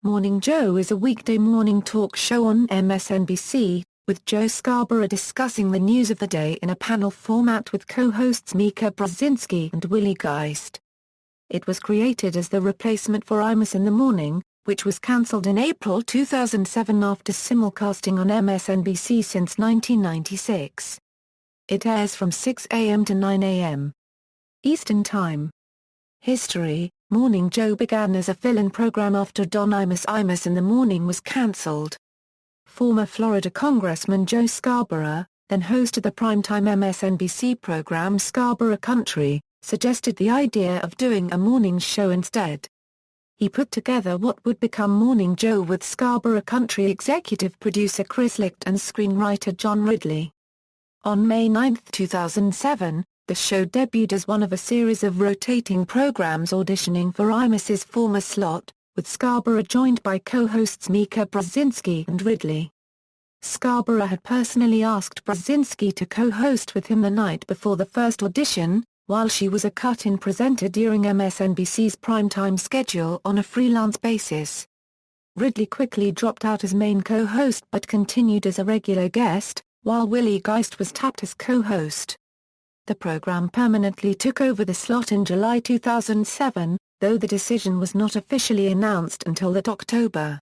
Morning Joe is a weekday morning talk show on MSNBC, with Joe Scarborough discussing the news of the day in a panel format with co-hosts Mika, Brzezinski and Willie Geist. It was created as the replacement for Imus in the Morning, which was cancelled in April 2007 after simulcasting on MSNBC since 1996. It airs from 6 a.m. to 9 a.m. Eastern Time. History: Morning Joe began as a fill-in program after Don Imus in the Morning was cancelled. Former Florida Congressman Joe Scarborough, then host of the primetime MSNBC program Scarborough Country, suggested the idea of doing a morning show instead. He put together what would become Morning Joe with Scarborough Country executive producer Chris Licht and screenwriter John Ridley. On May 9, 2007, the show debuted as one of a series of rotating programs auditioning for Imus's former slot, with Scarborough joined by co-hosts Mika, Brzezinski and Ridley. Scarborough had personally asked Brzezinski to co-host with him the night before the first audition, while she was a cut-in presenter during MSNBC's primetime schedule on a freelance basis. Ridley quickly dropped out as main co-host but continued as a regular guest, while Willie Geist was tapped as co-host. The program permanently took over the slot in July 2007, though the decision was not officially announced until that October.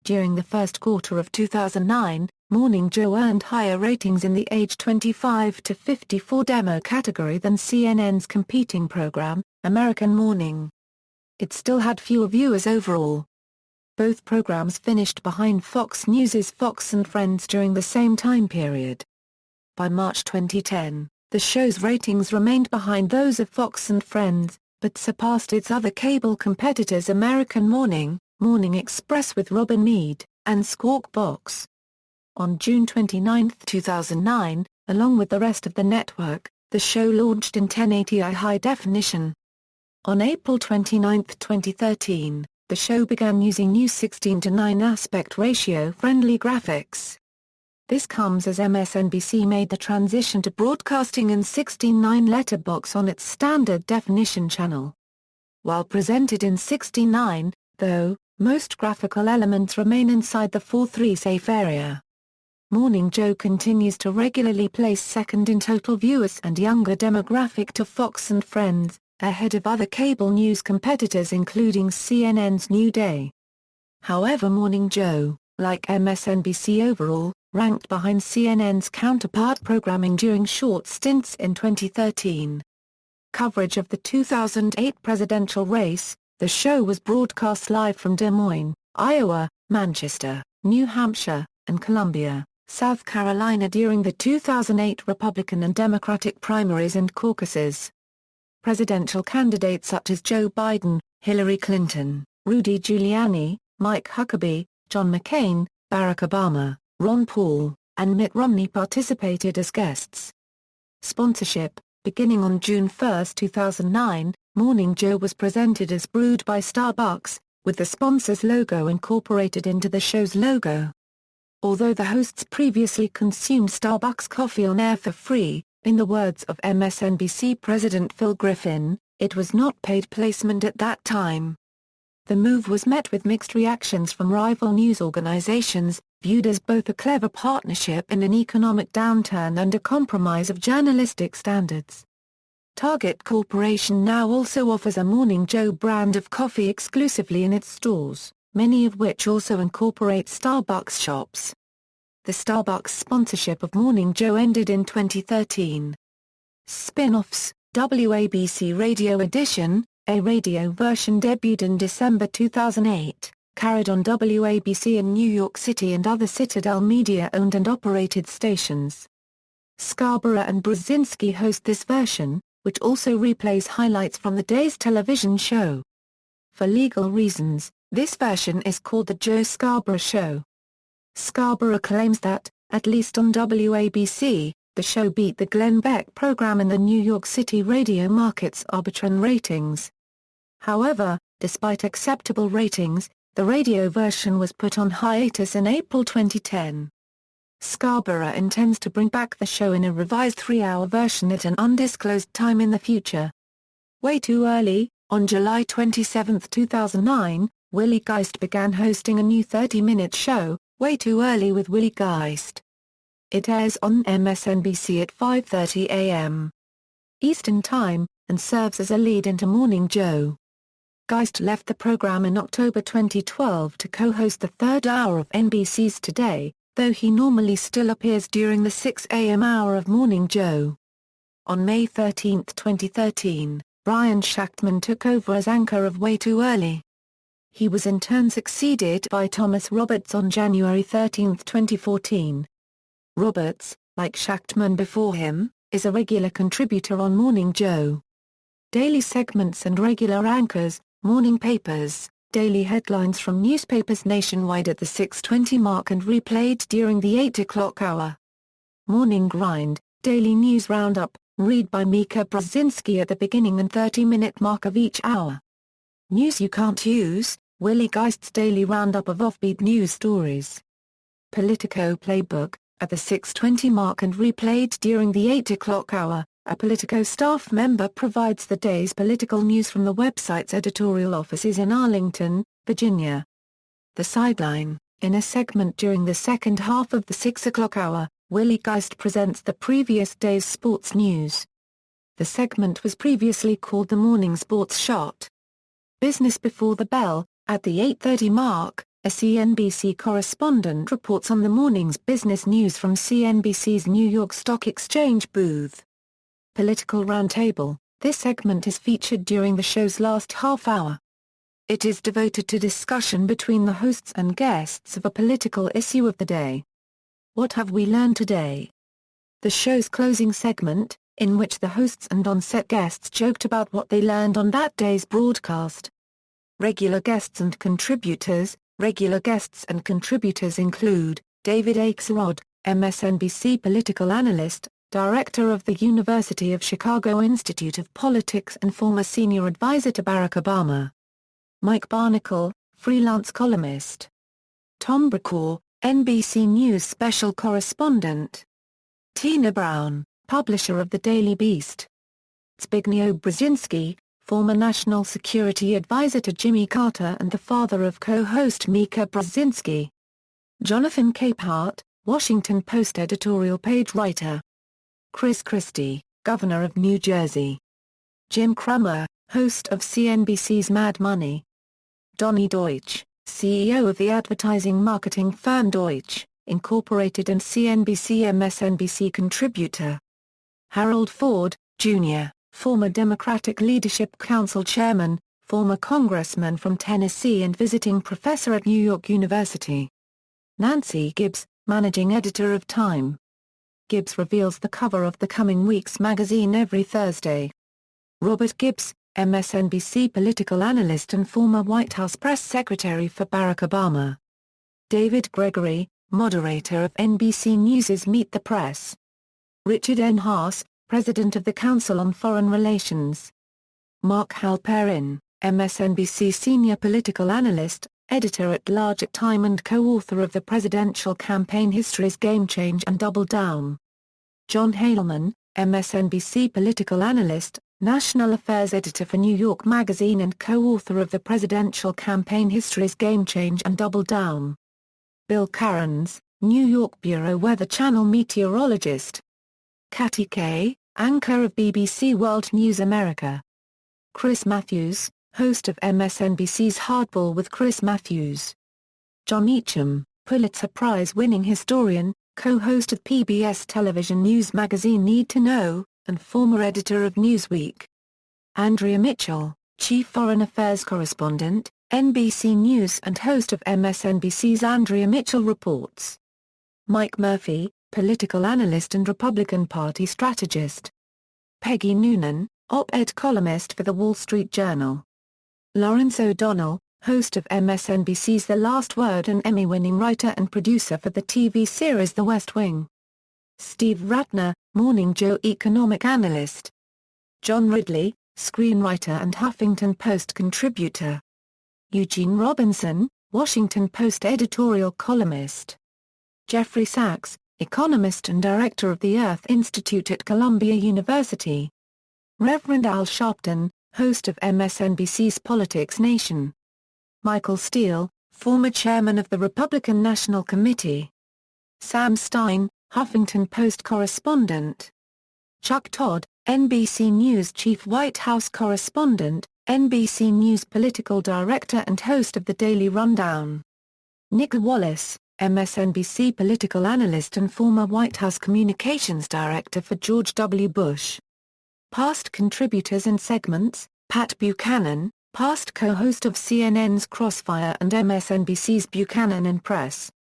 During the first quarter of 2009, Morning Joe earned higher ratings in the age 25 to 54 demo category than CNN's competing program, American Morning. It still had fewer viewers overall. Both programs finished behind Fox News's Fox and Friends during the same time period. By March 2010, the show's ratings remained behind those of Fox and Friends, but surpassed its other cable competitors American Morning, Morning Express with Robin Meade, and Squawk Box. On June 29, 2009, along with the rest of the network, the show launched in 1080i high definition. On April 29, 2013, the show began using new 16:9 aspect ratio friendly graphics. This comes as MSNBC made the transition to broadcasting in 16:9 letterbox on its standard definition channel. While presented in 16:9, though, most graphical elements remain inside the 4:3 safe area. Morning Joe continues to regularly place second in total viewers and younger demographic to Fox and Friends, ahead of other cable news competitors including CNN's New Day. However, Morning Joe, like MSNBC overall, ranked behind CNN's counterpart programming during short stints in 2013. Coverage of the 2008 presidential race: the show was broadcast live from Des Moines, Iowa, Manchester, New Hampshire, and Columbia, South Carolina during the 2008 Republican and Democratic primaries and caucuses. Presidential candidates such as Joe Biden, Hillary Clinton, Rudy Giuliani, Mike Huckabee, John McCain, Barack Obama, Ron Paul, and Mitt Romney participated as guests. Sponsorship: beginning on June 1, 2009, Morning Joe was presented as brewed by Starbucks, with the sponsor's logo incorporated into the show's logo. Although the hosts previously consumed Starbucks coffee on air for free, in the words of MSNBC President Phil Griffin, it was not paid placement at that time. The move was met with mixed reactions from rival news organizations, viewed as both a clever partnership in an economic downturn and a compromise of journalistic standards. Target Corporation now also offers a Morning Joe brand of coffee exclusively in its stores, many of which also incorporate Starbucks shops. The Starbucks sponsorship of Morning Joe ended in 2013. Spin-offs: WABC Radio Edition, a radio version debuted in December 2008, carried on WABC in New York City and other Citadel Media-owned and operated stations. Scarborough and Brzezinski host this version, which also replays highlights from the day's television show. For legal reasons, this version is called The Joe Scarborough Show. Scarborough claims that, at least on WABC, the show beat the Glenn Beck program in the New York City radio market's Arbitron ratings. However, despite acceptable ratings, the radio version was put on hiatus in April 2010. Scarborough intends to bring back the show in a revised 3-hour version at an undisclosed time in the future. Way Too Early: on July 27, 2009, Willie Geist began hosting a new 30-minute show, Way Too Early with Willie Geist. It airs on MSNBC at 5:30 a.m. Eastern Time, and serves as a lead into Morning Joe. Geist left the program in October 2012 to co-host the third hour of NBC's Today, though he normally still appears during the 6 a.m. hour of Morning Joe. On May 13, 2013, Brian Shachtman took over as anchor of Way Too Early. He was in turn succeeded by Thomas Roberts on January 13, 2014. Roberts, like Shachtman before him, is a regular contributor on Morning Joe. Daily segments and regular anchors, morning papers, daily headlines from newspapers nationwide at the 6:20 mark and replayed during the 8 o'clock hour. Morning Grind, daily news roundup, read by Mika Brzezinski at the beginning and 30-minute mark of each hour. News You Can't Use, Willie Geist's daily roundup of offbeat news stories. Politico Playbook, at the 6:20 mark and replayed during the 8 o'clock hour, a Politico staff member provides the day's political news from the website's editorial offices in Arlington, Virginia. The Sideline, in a segment during the second half of the 6 o'clock hour, Willie Geist presents the previous day's sports news. The segment was previously called the Morning Sports Shot. Business Before the Bell, at the 8:30 mark, a CNBC correspondent reports on the morning's business news from CNBC's New York Stock Exchange booth. Political Roundtable, this segment is featured during the show's last half hour. It is devoted to discussion between the hosts and guests of a political issue of the day. What Have We Learned Today? The show's closing segment, in which the hosts and on-set guests joked about what they learned on that day's broadcast. Regular guests and contributors. Regular guests and contributors include David Axelrod, MSNBC political analyst, director of the University of Chicago Institute of Politics and former senior advisor to Barack Obama. Mike Barnicle, freelance columnist. Tom Brokaw, NBC News special correspondent. Tina Brown, publisher of The Daily Beast. Zbigniew Brzezinski, former national security advisor to Jimmy Carter and the father of co-host Mika Brzezinski. Jonathan Capehart, Washington Post editorial page writer. Chris Christie, governor of New Jersey. Jim Cramer, host of CNBC's Mad Money. Donny Deutsch, CEO of the advertising marketing firm Deutsch, Incorporated and CNBC-MSNBC contributor. Harold Ford, Jr., former Democratic Leadership Council chairman, former congressman from Tennessee and visiting professor at New York University. Nancy Gibbs, managing editor of Time. Gibbs reveals the cover of the coming week's magazine every Thursday. Robert Gibbs, MSNBC political analyst and former White House press secretary for Barack Obama. David Gregory, moderator of NBC News's Meet the Press. Richard N. Haas, president of the Council on Foreign Relations. Mark Halperin, MSNBC senior political analyst, editor-at-large at Time and co-author of the Presidential Campaign History's Game Change and Double Down. John Haleman, MSNBC political analyst, national affairs editor for New York Magazine and co-author of the Presidential Campaign History's Game Change and Double Down. Bill Cairns, New York Bureau Weather Channel meteorologist. Katty Kay, anchor of BBC World News America. Chris Matthews, host of MSNBC's Hardball with Chris Matthews. John Eacham, Pulitzer Prize-winning historian, co-host of PBS television news magazine Need to Know, and former editor of Newsweek. Andrea Mitchell, chief foreign affairs correspondent, NBC News and host of MSNBC's Andrea Mitchell Reports. Mike Murphy, political analyst and Republican Party strategist. Peggy Noonan, op-ed columnist for The Wall Street Journal. Lawrence O'Donnell, host of MSNBC's The Last Word and Emmy-winning writer and producer for the TV series The West Wing. Steve Ratner, Morning Joe economic analyst. John Ridley, screenwriter and Huffington Post contributor. Eugene Robinson, Washington Post editorial columnist. Jeffrey Sachs, economist and director of the Earth Institute at Columbia University. Reverend Al Sharpton, host of MSNBC's Politics Nation. Michael Steele, former chairman of the Republican National Committee. Sam Stein, Huffington Post correspondent. Chuck Todd, NBC News chief White House correspondent, NBC News political director and host of the Daily Rundown. Nick Wallace, MSNBC political analyst and former White House communications director for George W. Bush. Past contributors and segments: Pat Buchanan, past co-host of CNN's Crossfire and MSNBC's Buchanan and Press.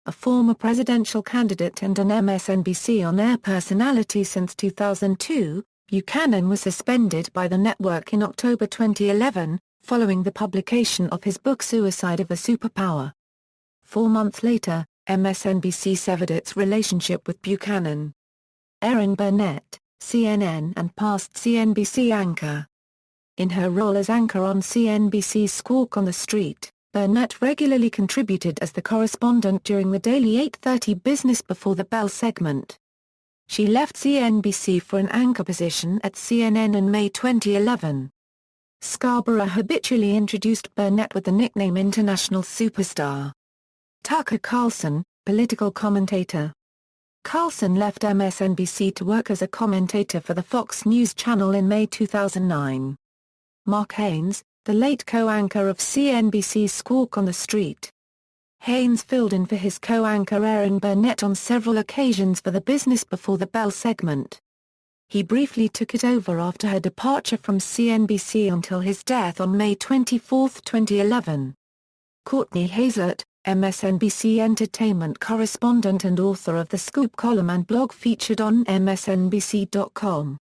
A former presidential candidate and an MSNBC on-air personality since 2002, Buchanan was suspended by the network in October 2011, following the publication of his book Suicide of a Superpower. 4 months later, MSNBC severed its relationship with Buchanan. Erin Burnett, CNN and past CNBC anchor. In her role as anchor on CNBC's Squawk on the Street, Burnett regularly contributed as the correspondent during the daily 8:30 Business Before the Bell segment. She left CNBC for an anchor position at CNN in May 2011. Scarborough habitually introduced Burnett with the nickname International Superstar. Tucker Carlson, political commentator. Carlson left MSNBC to work as a commentator for the Fox News Channel in May 2009. Mark Haynes, the late co-anchor of CNBC's Squawk on the Street. Haynes filled in for his co-anchor Erin Burnett on several occasions for the Business Before the Bell segment. He briefly took it over after her departure from CNBC until his death on May 24, 2011. Courtney Hazlett, MSNBC entertainment correspondent and author of the Scoop column and blog featured on MSNBC.com.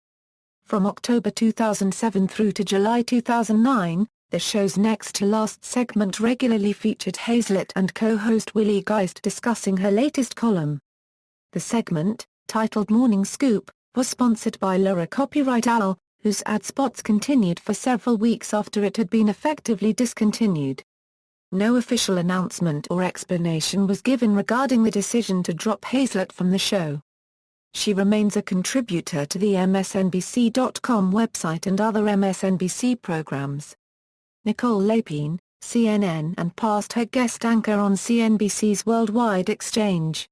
From October 2007 through to July 2009, the show's Next to Last segment regularly featured Hazlett and co-host Willie Geist discussing her latest column. The segment, titled Morning Scoop, was sponsored by Laura Copyright Owl, whose ad spots continued for several weeks after it had been effectively discontinued. No official announcement or explanation was given regarding the decision to drop Hazlett from the show. She remains a contributor to the MSNBC.com website and other MSNBC programs. Nicole Lapine, CNN and past head guest anchor on CNBC's Worldwide Exchange.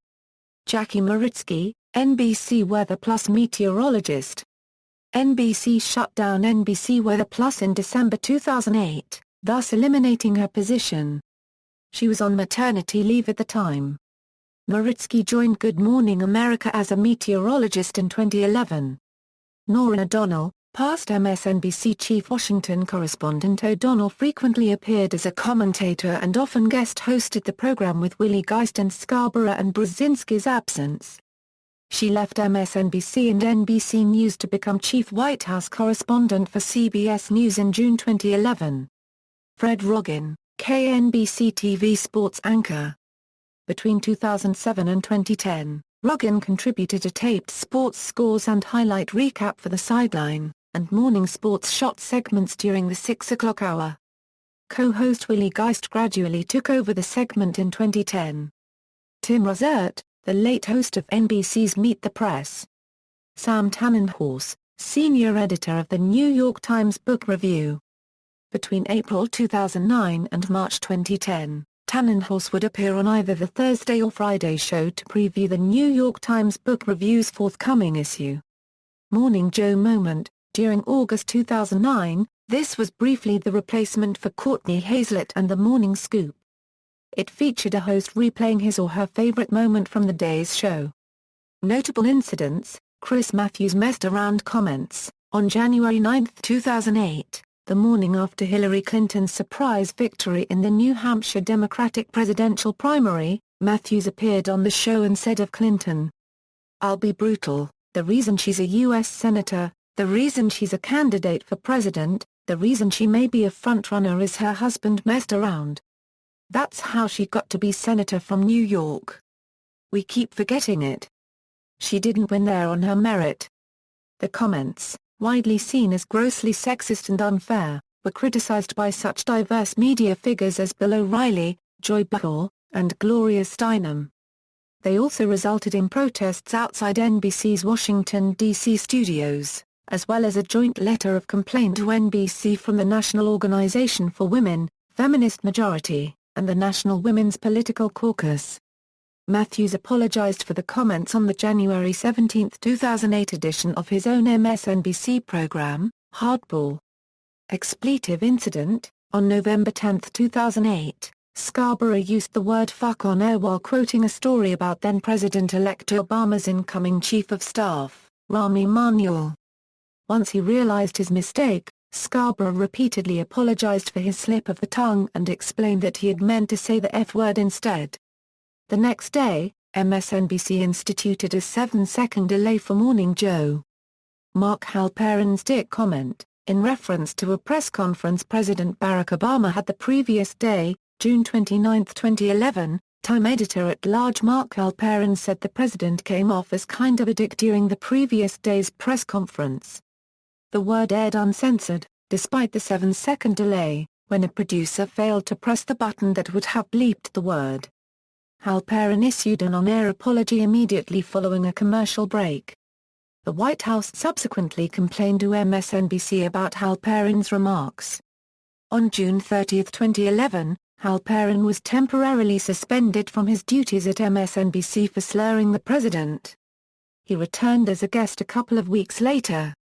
Jackie Maritsky, NBC Weather Plus meteorologist. NBC shut down NBC Weather Plus in December 2008. Thus eliminating her position. She was on maternity leave at the time. Maritsky joined Good Morning America as a meteorologist in 2011. Norah O'Donnell, past MSNBC chief Washington correspondent O'Donnell frequently appeared as a commentator and often guest hosted the program with Willie Geist and Scarborough and Brzezinski's absence. She left MSNBC and NBC News to become chief White House correspondent for CBS News in June 2011. Fred Roggin, KNBC TV sports anchor. Between 2007 and 2010, Roggin contributed a taped sports scores and highlight recap for The Sideline, and morning sports shot segments during the 6 o'clock hour. Co-host Willie Geist gradually took over the segment in 2010. Tim Russert, the late host of NBC's Meet the Press. Sam Tannenhorst, senior editor of the New York Times Book Review. Between April 2009 and March 2010, Tannenhorst would appear on either the Thursday or Friday show to preview the New York Times Book Review's forthcoming issue. Morning Joe Moment. During August 2009, this was briefly the replacement for Courtney Hazlett and the Morning Scoop. It featured a host replaying his or her favorite moment from the day's show. Notable incidents: Chris Matthews messed around comments. On January 9, 2008, the morning after Hillary Clinton's surprise victory in the New Hampshire Democratic presidential primary, Matthews appeared on the show and said of Clinton, "I'll be brutal, the reason she's a U.S. senator, the reason she's a candidate for president, the reason she may be a frontrunner is her husband messed around. That's how she got to be senator from New York. We keep forgetting it. She didn't win there on her merit." The comments, widely seen as grossly sexist and unfair, were criticized by such diverse media figures as Bill O'Reilly, Joy Behar, and Gloria Steinem. They also resulted in protests outside NBC's Washington, D.C. studios, as well as a joint letter of complaint to NBC from the National Organization for Women, Feminist Majority, and the National Women's Political Caucus. Matthews apologized for the comments on the January 17, 2008 edition of his own MSNBC program, Hardball. Expletive incident. On November 10, 2008, Scarborough used the word fuck on air while quoting a story about then-President-elect Obama's incoming Chief of Staff, Rahm Emanuel. Once he realized his mistake, Scarborough repeatedly apologized for his slip of the tongue and explained that he had meant to say the F-word instead. The next day, MSNBC instituted a 7-second delay for Morning Joe. Mark Halperin's dick comment, in reference to a press conference President Barack Obama had the previous day, June 29, 2011, Time editor-at-large Mark Halperin said the president came off as kind of a dick during the previous day's press conference. The word aired uncensored, despite the 7-second delay, when a producer failed to press the button that would have bleeped the word. Halperin issued an on-air apology immediately following a commercial break. The White House subsequently complained to MSNBC about Halperin's remarks. On June 30, 2011, Halperin was temporarily suspended from his duties at MSNBC for slurring the president. He returned as a guest a couple of weeks later.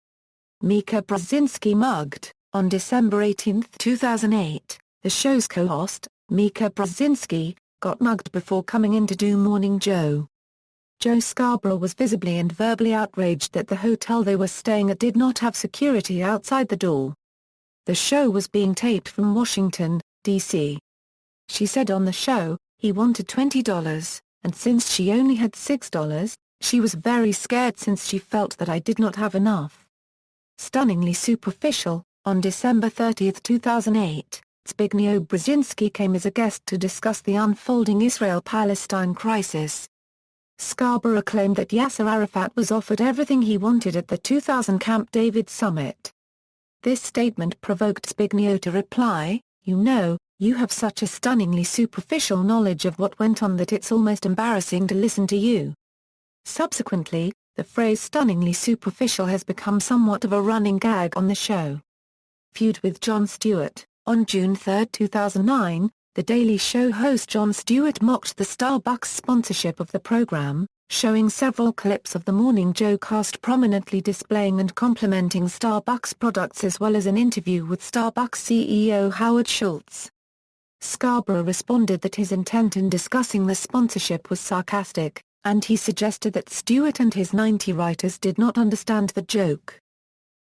Mika Brzezinski mugged. On December 18, 2008, the show's co-host, Mika Brzezinski, got mugged before coming in to do Morning Joe. Joe Scarborough was visibly and verbally outraged that the hotel they were staying at did not have security outside the door. The show was being taped from Washington, D.C. She said on the show, he wanted $20, and since she only had $6, she was very scared since she felt that I did not have enough. Stunningly superficial. On December 30, 2008, Zbigniew Brzezinski came as a guest to discuss the unfolding Israel-Palestine crisis. Scarborough claimed that Yasser Arafat was offered everything he wanted at the 2000 Camp David summit. This statement provoked Zbigniew to reply, "You know, you have such a stunningly superficial knowledge of what went on that it's almost embarrassing to listen to you." Subsequently, the phrase stunningly superficial has become somewhat of a running gag on the show. Feud with Jon Stewart. On June 3, 2009, The Daily Show host Jon Stewart mocked the Starbucks sponsorship of the program, showing several clips of the Morning Joe cast prominently displaying and complimenting Starbucks products as well as an interview with Starbucks CEO Howard Schultz. Scarborough responded that his intent in discussing the sponsorship was sarcastic, and he suggested that Stewart and his 90 writers did not understand the joke.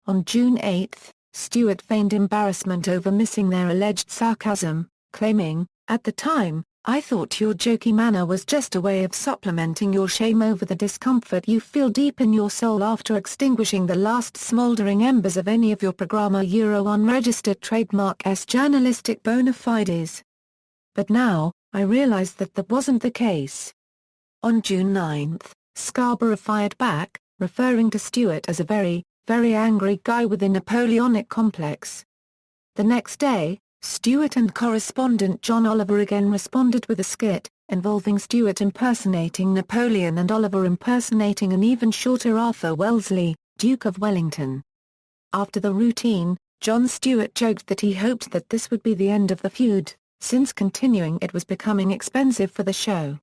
On June 8, Stewart feigned embarrassment over missing their alleged sarcasm, claiming, "At the time, I thought your jokey manner was just a way of supplementing your shame over the discomfort you feel deep in your soul after extinguishing the last smouldering embers of any of your programma Euro unregistered trademark-s journalistic bona fides. But now, I realize that that wasn't the case." On June 9, Scarborough fired back, referring to Stewart as a very angry guy with a Napoleonic complex. The next day, Stewart and correspondent John Oliver again responded with a skit, involving Stewart impersonating Napoleon and Oliver impersonating an even shorter Arthur Wellesley, Duke of Wellington. After the routine, Jon Stewart joked that he hoped that this would be the end of the feud, since continuing it was becoming expensive for the show.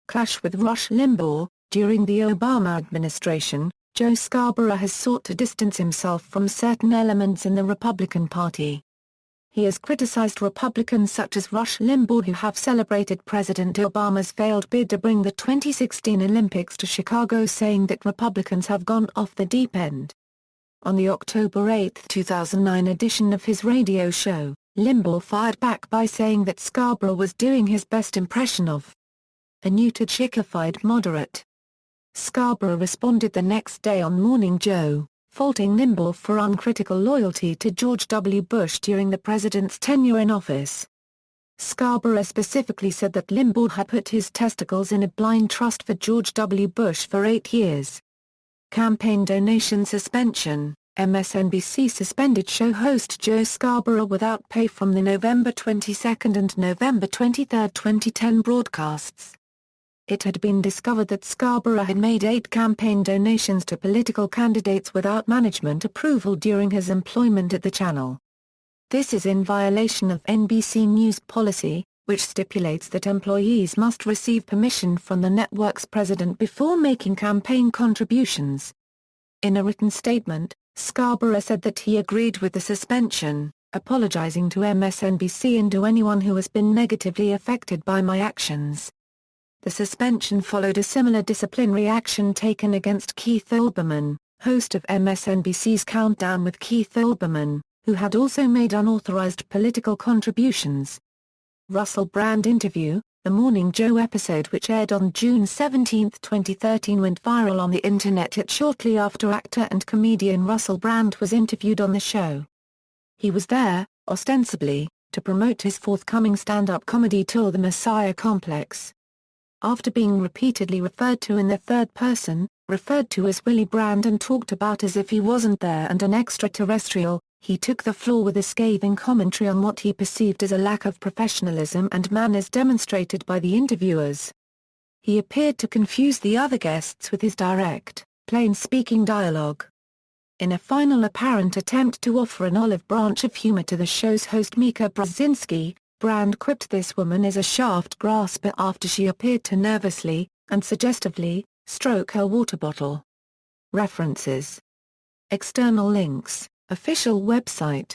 Clash with Rush Limbaugh. During the Obama administration, Joe Scarborough has sought to distance himself from certain elements in the Republican Party. He has criticized Republicans such as Rush Limbaugh who have celebrated President Obama's failed bid to bring the 2016 Olympics to Chicago, saying that Republicans have gone off the deep end. On the October 8, 2009 edition of his radio show, Limbaugh fired back by saying that Scarborough was doing his best impression of a neutered chiclified moderate. Scarborough responded the next day on Morning Joe, faulting Limbaugh for uncritical loyalty to George W. Bush during the president's tenure in office. Scarborough specifically said that Limbaugh had put his testicles in a blind trust for George W. Bush for 8 years. Campaign donation suspension. MSNBC suspended show host Joe Scarborough without pay from the November 22 and November 23, 2010 broadcasts. It had been discovered that Scarborough had made 8 campaign donations to political candidates without management approval during his employment at the channel. This is in violation of NBC News policy, which stipulates that employees must receive permission from the network's president before making campaign contributions. In a written statement, Scarborough said that he agreed with the suspension, apologizing to MSNBC and to anyone who has been negatively affected by my actions. The suspension followed a similar disciplinary action taken against Keith Olbermann, host of MSNBC's Countdown with Keith Olbermann, who had also made unauthorized political contributions. Russell Brand interview. The Morning Joe episode, which aired on June 17, 2013, went viral on the internet shortly after actor and comedian Russell Brand was interviewed on the show. He was there, ostensibly, to promote his forthcoming stand-up comedy tour The Messiah Complex. After being repeatedly referred to in the third person, referred to as Willie Brand and talked about as if he wasn't there and an extraterrestrial, he took the floor with a scathing commentary on what he perceived as a lack of professionalism and manners demonstrated by the interviewers. He appeared to confuse the other guests with his direct, plain-speaking dialogue. In a final apparent attempt to offer an olive branch of humor to the show's host Mika Brzezinski, Brand quipped this woman is a shaft grasper after she appeared to nervously, and suggestively, stroke her water bottle. References. External links. Official website.